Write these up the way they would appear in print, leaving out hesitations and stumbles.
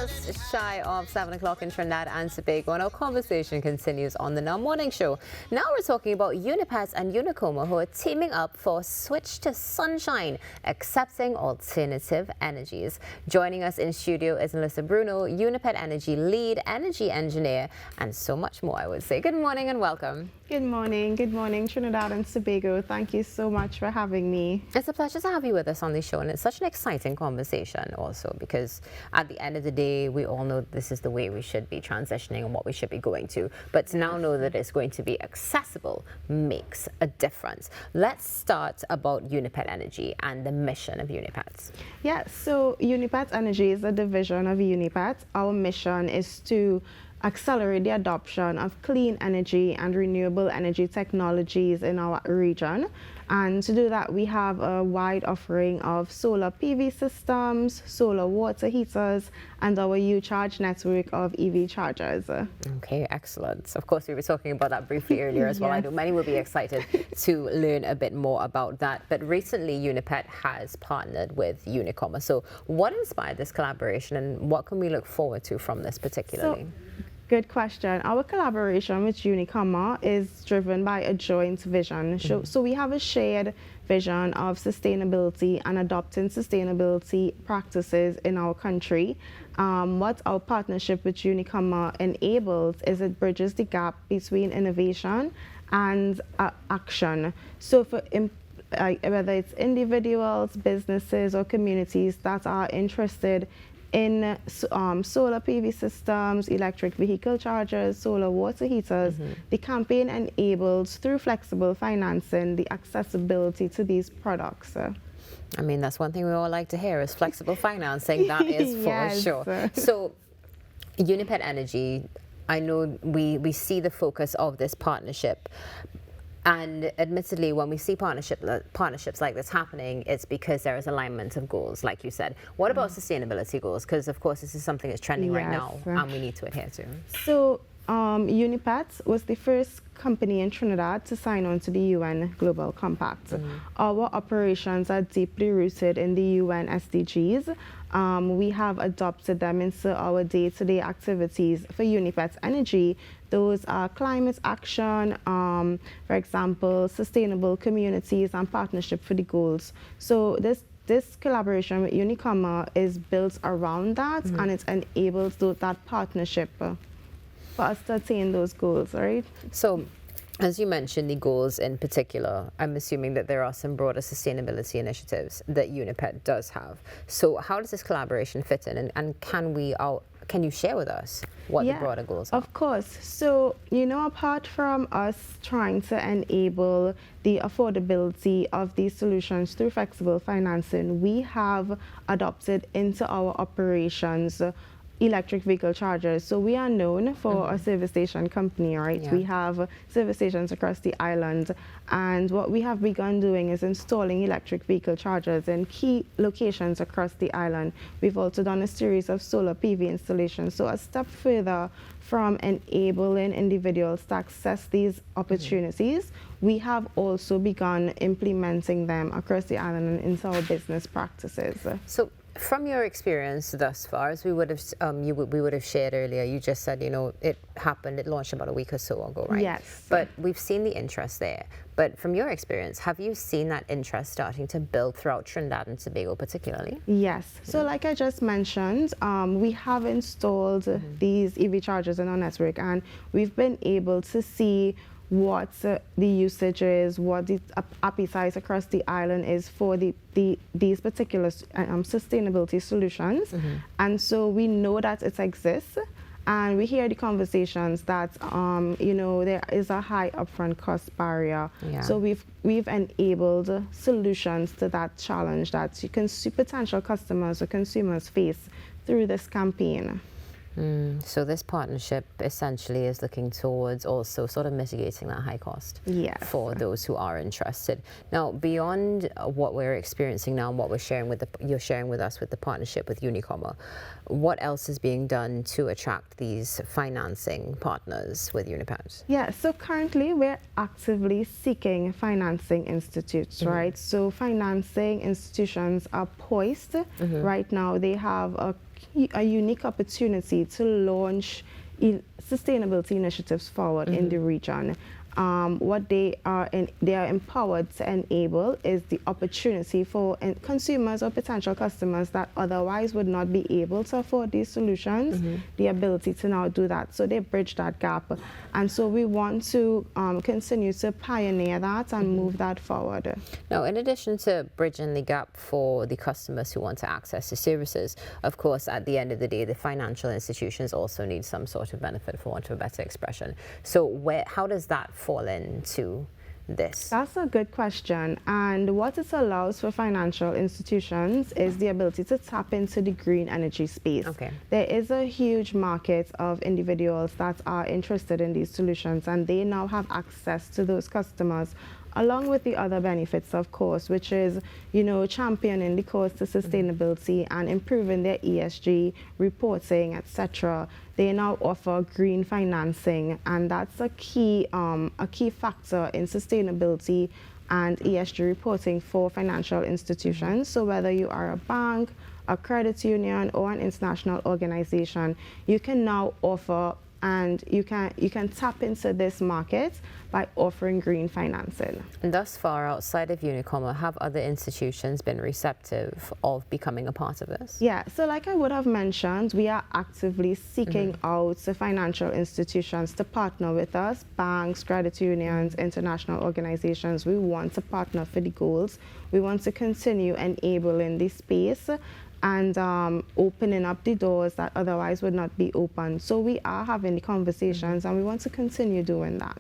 Just shy of 7 o'clock in Trinidad and Tobago, and our conversation continues on the Now Morning Show. Now we're talking about Unipet and Unicomer, who are teaming up for Switch to Sunshine, accepting alternative energies. Joining us in studio is Melissa Bruno, Unipet Energy Lead Energy Engineer, and so much more, I would say. Good morning and welcome. Good morning, Trinidad and Tobago. Thank you so much for having me. It's a pleasure to have you with us on the show, and it's such an exciting conversation also because at the end of the day, we all know this is the way we should be transitioning and what we should be going to. But to now know that it's going to be accessible makes a difference. Let's start about Unipet Energy and the mission of Unipet. Yeah, so Unipet Energy is a division of Unipet. Our mission is to accelerate the adoption of clean energy and renewable energy technologies in our region. And to do that, we have a wide offering of solar PV systems, solar water heaters, and our U-Charge network of EV chargers. Okay, excellent. Of course, we were talking about that briefly earlier as well. Yes. I know many will be excited to learn a bit more about that. But recently, Unipet has partnered with Unicomer. So what inspired this collaboration, and what can we look forward to from this particularly? Good question. Our collaboration with Unicomer is driven by a joint vision. So we have a shared vision of sustainability and adopting sustainability practices in our country. What our partnership with Unicomer enables is it bridges the gap between innovation and action. So for whether it's individuals, businesses, or communities that are interested in solar PV systems, electric vehicle chargers, solar water heaters, the campaign enables, through flexible financing, the accessibility to these products. I mean, that's one thing we all like to hear is flexible financing. That is for Yes. sure. So, Unipet Energy, I know we see the focus of this partnership. And admittedly, when we see partnerships like this happening, it's because there is alignment of goals, like you said. What about sustainability goals? Because, of course, this is something that's trending right now, and we need to adhere to. So, Unipet was the first company in Trinidad to sign on to the UN Global Compact. Our operations are deeply rooted in the UN SDGs. We have adopted them into our day-to-day activities. For Unipet Energy, those are climate action, for example, sustainable communities and partnership for the goals. So this collaboration with Unicomer is built around that, and it enables that partnership for us to attain those goals, right? So, as you mentioned, the goals in particular, I'm assuming that there are some broader sustainability initiatives that Unipet does have. So how does this collaboration fit in, and can you share with us what the broader goals are? Of course. So, apart from us trying to enable the affordability of these solutions through flexible financing, we have adopted into our operations electric vehicle chargers. So we are known for a service station company, right? Yeah. We have service stations across the island, and what we have begun doing is installing electric vehicle chargers in key locations across the island. We've also done a series of solar PV installations. So a step further from enabling individuals to access these opportunities, we have also begun implementing them across the island and into our business practices. So, from your experience thus far, as we would have shared earlier, you just said, it launched about a week or so ago, right? Yes. But we've seen the interest there. But from your experience, have you seen that interest starting to build throughout Trinidad and Tobago particularly? Yes. So like I just mentioned, we have installed these EV chargers in our network, and we've been able to see what the usage is, what the appetite across the island is for these particular sustainability solutions. And so we know that it exists, and we hear the conversations that there is a high upfront cost barrier. Yeah. So we've enabled solutions to that challenge that potential customers or consumers face through this campaign. So this partnership essentially is looking towards also sort of mitigating that high cost for those who are interested. Now, beyond what we're experiencing now and what you're sharing with us with the partnership with Unicomer, what else is being done to attract these financing partners with Unipet? Yeah, so currently we're actively seeking financing institutes, right? So financing institutions are poised right now. They have a a unique opportunity to launch sustainability initiatives forward in the region. What they are empowered to enable is the opportunity for consumers or potential customers that otherwise would not be able to afford these solutions, the ability to now do that. So they bridge that gap. And so we want to continue to pioneer that and move that forward. Now, in addition to bridging the gap for the customers who want to access the services, of course, at the end of the day, the financial institutions also need some sort of benefit, for want of a better expression. So how does that fall into this? That's a good question. And what it allows for financial institutions is the ability to tap into the green energy space. Okay. There is a huge market of individuals that are interested in these solutions, and they now have access to those customers, along with the other benefits, of course, which is, championing the cause to sustainability and improving their ESG reporting, etc. They now offer green financing, and that's a key factor in sustainability and ESG reporting for financial institutions. So whether you are a bank, a credit union, or an international organization, you can now offer and you can tap into this market by offering green financing. And thus far, outside of Unicomer, have other institutions been receptive of becoming a part of this? Yeah, so like I would have mentioned, we are actively seeking out the financial institutions to partner with us, banks, credit unions, international organizations. We want to partner for the goals. We want to continue enabling this space and opening up the doors that otherwise would not be open. So we are having the conversations, and we want to continue doing that.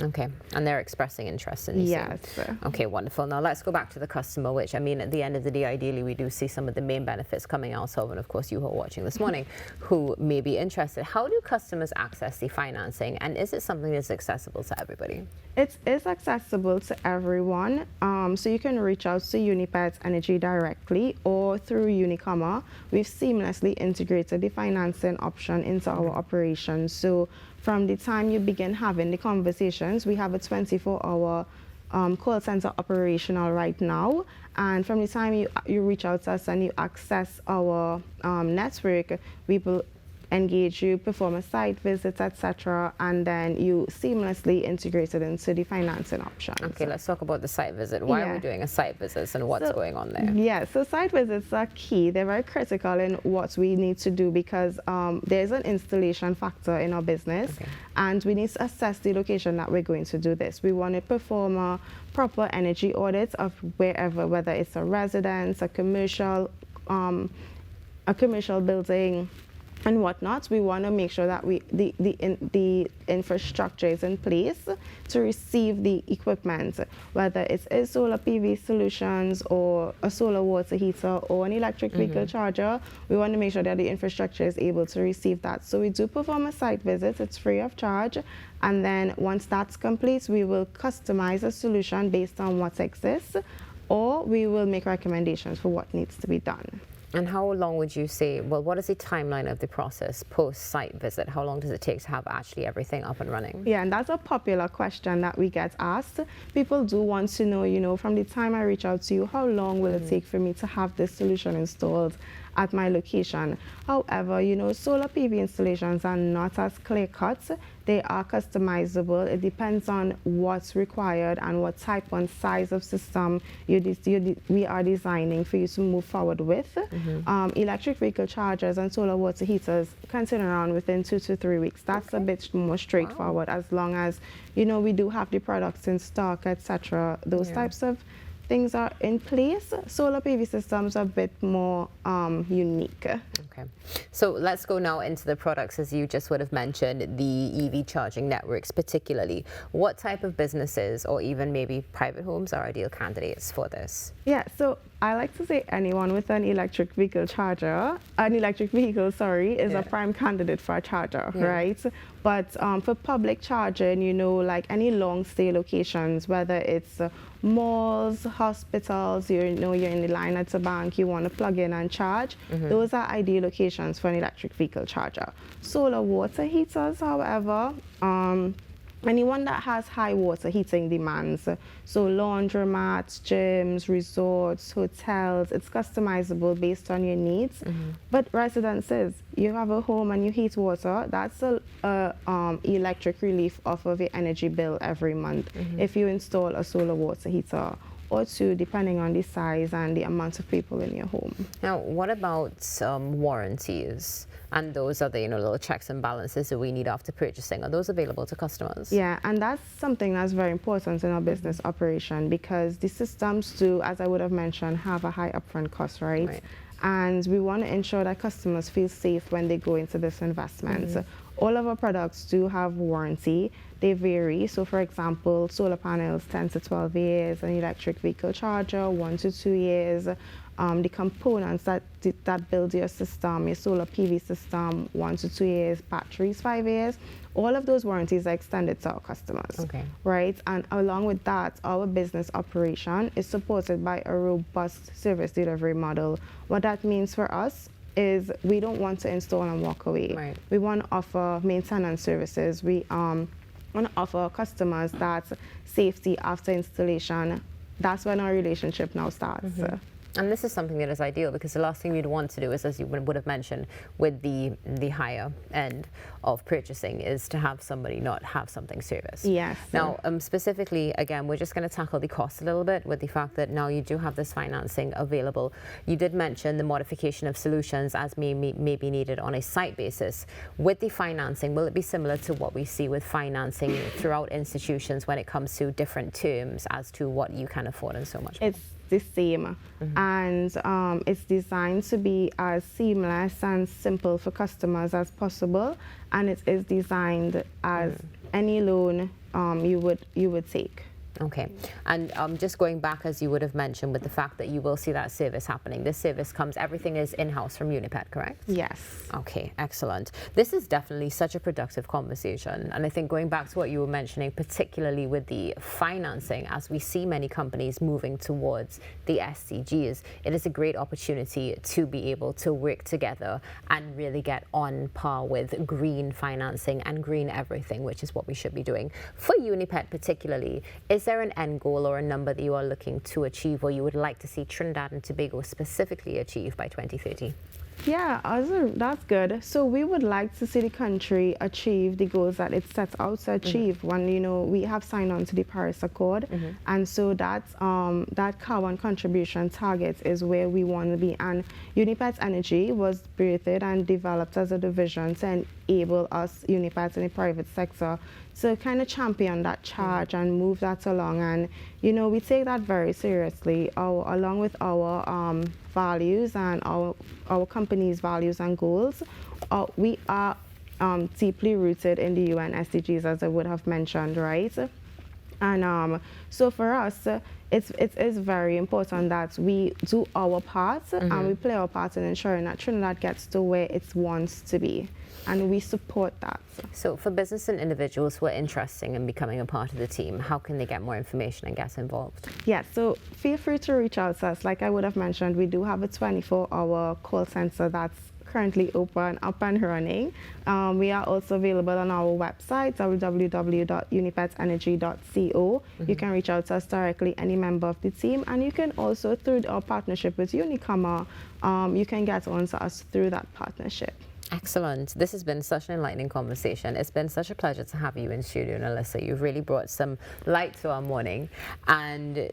Okay, and they're expressing interest in these Yes. things. Okay, wonderful. Now let's go back to the customer, which, I mean, at the end of the day, ideally, we do see some of the main benefits coming out of, and of course, you who are watching this morning, who may be interested. How do customers access the financing, and is it something that's accessible to everybody? It is accessible to everyone, so you can reach out to Unipet Energy directly or through Unicomer. We've seamlessly integrated the financing option into our operations. So from the time you begin having the conversations, we have a 24-hour call center operational right now. And from the time you reach out to us and you access our network, we will engage you, perform a site visit, etc., and then you seamlessly integrate it into the financing options. Okay, let's talk about the site visit. Why are we doing a site visit, and what's going on there? Yeah, so site visits are key. They're very critical in what we need to do because there's an installation factor in our business, and we need to assess the location that we're going to do this. We want to perform a proper energy audit of whether it's a residence, a commercial building, and whatnot. We want to make sure that the infrastructure is in place to receive the equipment, whether it's a solar PV solutions or a solar water heater or an electric vehicle charger. We want to make sure that the infrastructure is able to receive that. So we do perform a site visit. It's free of charge. And then once that's complete, we will customize a solution based on what exists, or we will make recommendations for what needs to be done. And how long would you say, well, what is the timeline of the process post-site visit? How long does it take to have actually everything up and running? Yeah, and that's a popular question that we get asked. People do want to know, from the time I reach out to you, how long will it take for me to have this solution installed at my location? However, solar PV installations are not as clear-cut. They are customizable. It depends on what's required and what type and size of system we are designing for you to move forward with. Electric vehicle chargers and solar water heaters can turn around within 2 to 3 weeks. That's a bit more straightforward, as long as we do have the products in stock, etc. Those types of things are in place. Solar PV systems are a bit more unique. Okay, so let's go now into the products, as you just would have mentioned, the EV charging networks particularly. What type of businesses or even maybe private homes are ideal candidates for this? Yeah, so I like to say anyone with an electric vehicle is a prime candidate for a charger, right? But for public charging, like any long stay locations, whether it's malls, hospitals, you're in the line at a bank, you want to plug in and charge, those are ideal locations for an electric vehicle charger. Solar water heaters, however, anyone that has high water heating demands, so laundromats, gyms, resorts, hotels, it's customizable based on your needs. But residences, you have a home and you heat water, that's a electric relief off of your energy bill every month if you install a solar water heater, or two, depending on the size and the amount of people in your home. Now, what about warranties? And those are the, you know, little checks and balances that we need after purchasing. Are those available to customers? Yeah, and that's something that's very important in our business operation, because the systems do, as I would have mentioned, have a high upfront cost, right? And we want to ensure that customers feel safe when they go into this investment. All of our products do have warranty. They vary. So for example, solar panels 10 to 12 years, an electric vehicle charger 1 to 2 years. The components that build your system, your solar PV system, 1 to 2 years, batteries 5 years. All of those warranties are extended to our customers, right? And along with that, our business operation is supported by a robust service delivery model. What that means for us is we don't want to install and walk away. We want to offer maintenance services. We want to offer customers that safety after installation. That's when our relationship now starts. And this is something that is ideal, because the last thing we'd want to do is, as you would have mentioned, with the higher end of purchasing, is to have somebody not have something serviced. Yes. Now, specifically, again, we're just going to tackle the cost a little bit with the fact that now you do have this financing available. You did mention the modification of solutions as may be needed on a site basis. With the financing, will it be similar to what we see with financing throughout institutions when it comes to different terms as to what you can afford and so much more? It's the same, and it's designed to be as seamless and simple for customers as possible, and it is designed as any loan you would take. Okay, and just going back, as you would have mentioned, with the fact that you will see that service happening. This service comes, everything is in-house from Unipet, correct? Yes. Okay, excellent. This is definitely such a productive conversation. And I think going back to what you were mentioning, particularly with the financing, as we see many companies moving towards the SDGs, it is a great opportunity to be able to work together and really get on par with green financing and green everything, which is what we should be doing. For Unipet particularly, is there an end goal or a number that you are looking to achieve, or you would like to see Trinidad and Tobago specifically achieve by 2030? Yeah, that's good. So we would like to see the country achieve the goals that it sets out to achieve when, you know, we have signed on to the Paris Accord. And so that's, that carbon contribution target is where we want to be. And Unipet Energy was birthed and developed as a division to enable us, Unipet in the private sector, to kind of champion that charge and move that along. And, you know, we take that very seriously, along with our values and our company's values and goals. We are deeply rooted in the UN SDGs, as I would have mentioned, right? And so for us, it is very important that we do our part and we play our part in ensuring that Trinidad gets to where it wants to be. And we support that. So for business and individuals who are interested in becoming a part of the team, how can they get more information and get involved? Yeah, so feel free to reach out to us. Like I would have mentioned, we do have a 24-hour call center that's currently open, up and running. We are also available on our website, www.unipetenergy.co. You can reach out to us directly, any member of the team, and you can also, through our partnership with Unicomer, you can get on to us through that partnership. Excellent. This has been such an enlightening conversation. It's been such a pleasure to have you in studio, Alyssa. You've really brought some light to our morning. And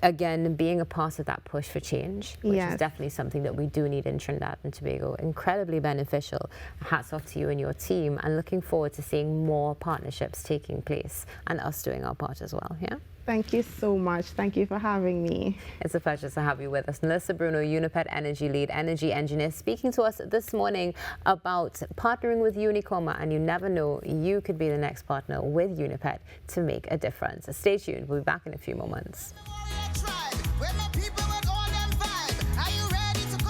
again, being a part of that push for change, which is definitely something that we do need in Trinidad and Tobago. Incredibly beneficial. Hats off to you and your team, and looking forward to seeing more partnerships taking place and us doing our part as well. Yeah. Thank you so much. Thank you for having me. It's a pleasure to have you with us. Alyssa Bruno, Unipet Energy Lead Energy Engineer, speaking to us this morning about partnering with Unicomer. And you never know, you could be the next partner with Unipet to make a difference. Stay tuned. We'll be back in a few moments.